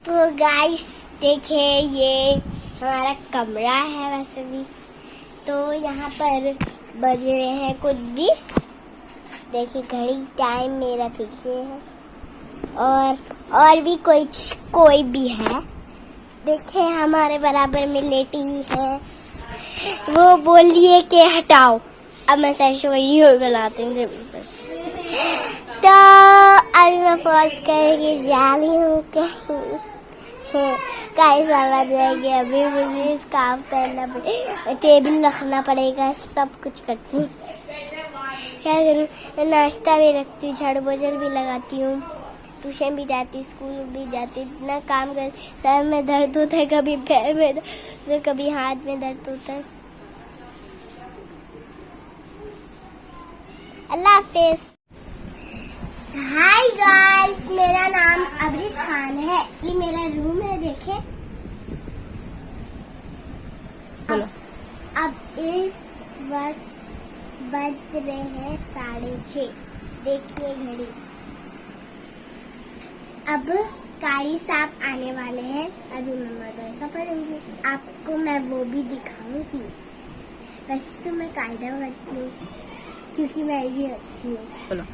तो गाइस देखिए ये हमारा कमरा है वैसे भी। तो यहाँ पर बज रहे हैं कुछ भी। देखिए घड़ी टाइम मेरा पीछे है और भी कोई भी है। देखिए हमारे बराबर में लेटी हुई है। वो बोलिए कि हटाओ। अब मैं सरसों वीडियो बनाती हूँ। तो अभी मैं पॉज करके जा रही हूँ कहीं। गाइस समझ जाएगी। अभी मुझे इस काम करना पड़ेगा, टेबल रखना पड़ेगा, सब कुछ करती हूँ। क्या करूँ, नाश्ता भी रखती हूँ, झाड़ू पोछा भी लगाती हूँ, ट्यूशन भी जाती, स्कूल भी जाती, इतना काम कर। सर में दर्द होता है, कभी पैर में दर्द, कभी हाथ में दर्द होता है। अल्लाह हाफिज। हाय गाइस, मेरा नाम अब्रिश खान है। ये मेरा रूम है। देखे अब इस वक्त बज रहे हैं 6:30। देखिए घड़ी। अब कारी साहब आने वाले हैं। अभी मैं मदरसा पढ़ूंगी, आपको मैं वो भी दिखाऊंगी। वैसे तो मैं कायदा करती हूँ क्योंकि मैं ये अच्छी हूँ।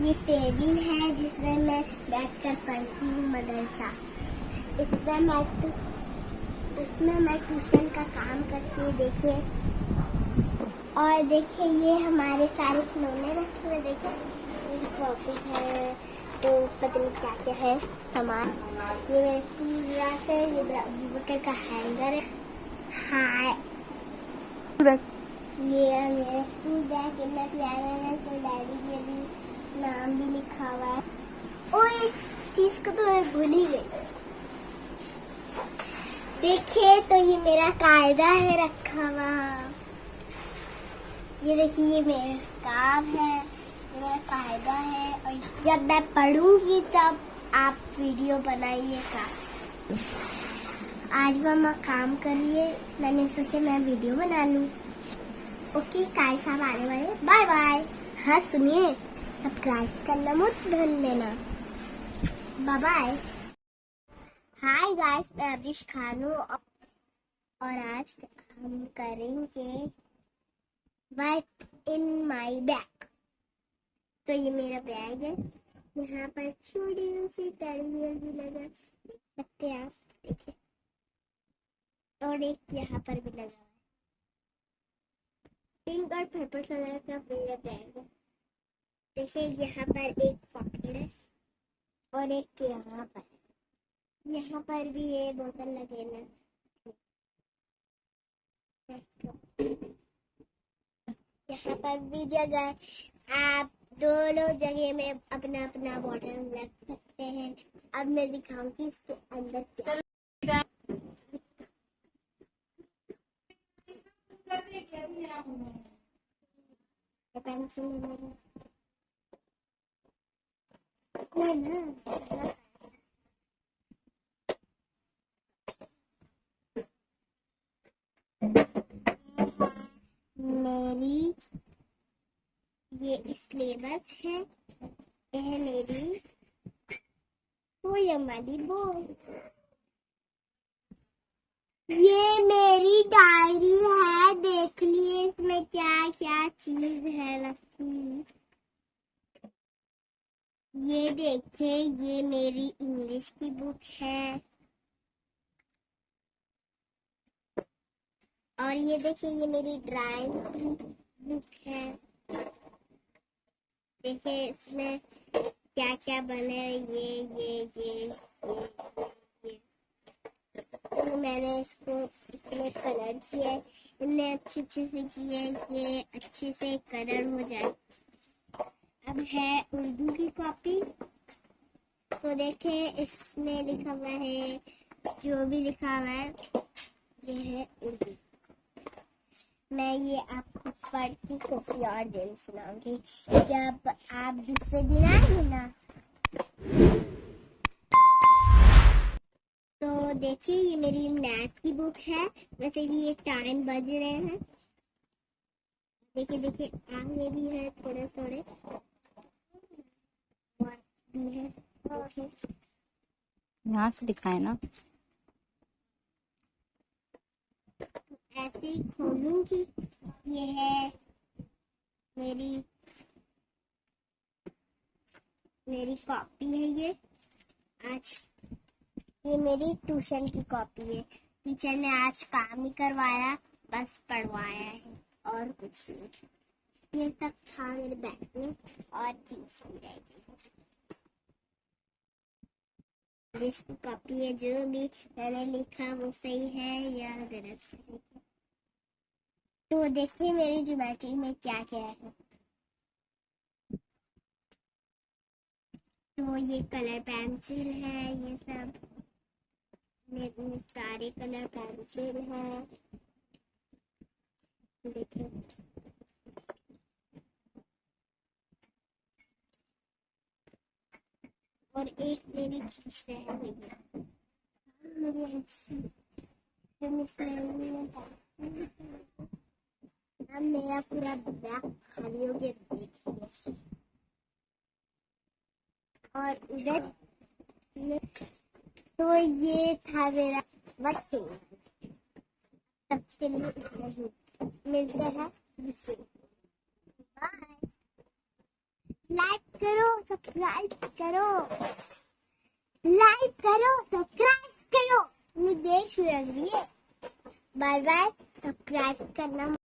ये टेबल है जिसमें मैं बैठकर पढ़ती हूँ मदरसा। इसमें मैं ट्यूशन का काम करती हूँ। देखिए और देखिए ये हमारे सारे खिलौने रखे हुए। देखिए कॉपी है, तो पता नहीं क्या क्या है सामान। ये मेरे स्कूल ड्रेस है। ये अबू बकर का हैंगर है। हाय, ये मेरा स्कूल बैग कितना प्यारा है। तो डैडी के भी नाम भी लिखा हुआ है। और एक चीज को तो मैं भूल ही गई। देखिए तो ये मेरा कायदा है रखा हुआ। ये देखिए ये मेरा स्कार्फ है, ये मेरा कायदा है। और जब मैं पढ़ूंगी तब आप वीडियो बनाइएगा। आज मम्मा काम कर रही है, मैंने सोचा मैं वीडियो बना लूं। ओके कारी साहब आने वाले, बाय बाय। हाँ सुनिए, सब्सक्राइब करना मत भूल लेना। Bye bye. हाय गाइस, मैं अब्रिश खान हूँ और आज हम करेंगे व्हाट इन माय बैग। तो ये मेरा बैग है। यहाँ पर छोटी सी टेडी भी लगा सकते हैं आप। देखिए और एक यहाँ पर भी लगा है। पिंक और पर्पल कलर का मेरा बैग है। देखिए यहाँ पर एक पॉकेट है और एक यहाँ पर भी ये बोतल लगे ना। यहाँ पर भी जगह, आप दोनों जगह में अपना अपना बोतल रख सकते हैं। अब मैं दिखाऊंगी इसके अंदर क्या। मेरी ये सिलेबस है। यह मेरी पोयम वाली बुक। ये मेरी डायरी है। देख लिए इसमें क्या क्या चीज है रखी। ये देखिए ये मेरी इंग्लिश की बुक है। और ये देखिए ये मेरी ड्राइंग की बुक है। देखिए इसमें क्या क्या बने। ये तो मैंने इसमें कलर किया है। इतने अच्छे से किए ये अच्छे से कलर हो जाए। अब है उर्दू की कॉपी। तो देखें इसमें लिखा हुआ है, जो भी लिखा हुआ है ये है उर्दू। मैं ये आपको पढ़ के किसी और दिन सुनाऊंगी जब आप दूसरे दिन आएंगे ना। तो देखिए ये मेरी मैथ की बुक है। वैसे भी ये टाइम बज रहे हैं। देखिए आगे भी है थोड़े थोड़े। भी है। यहाँ से दिखाए ना। ऐसे ही खोलूंगी। ये है मेरी कॉपी है। ये मेरी ट्यूशन की कॉपी है। टीचर ने आज काम ही करवाया, बस पढ़वाया है और कुछ नहीं। ये सब था मेरे बैग में और चीज भी रह गई। इंग्लिश की कॉपी है, जो भी मैंने लिखा वो सही है या गलत है। तो देखिए मेरी ज्योमेट्री में क्या क्या है। तो ये कलर पेंसिल है, ये सब मेरे सारे कलर पेंसिल है। देखिए और एक मेरी चीज है भैया, अब मेरा पूरा बैग खाली हो गया। देखिए और उधर तो ये था मेरा batien। तब के लिए इतना ही, मिलते हैं जिसे। बाय। लाइक करो, सब्सक्राइब करो, लाइक करो, सब्सक्राइब करो। मुझे देख रही है। Bye bye. सब्सक्राइब करना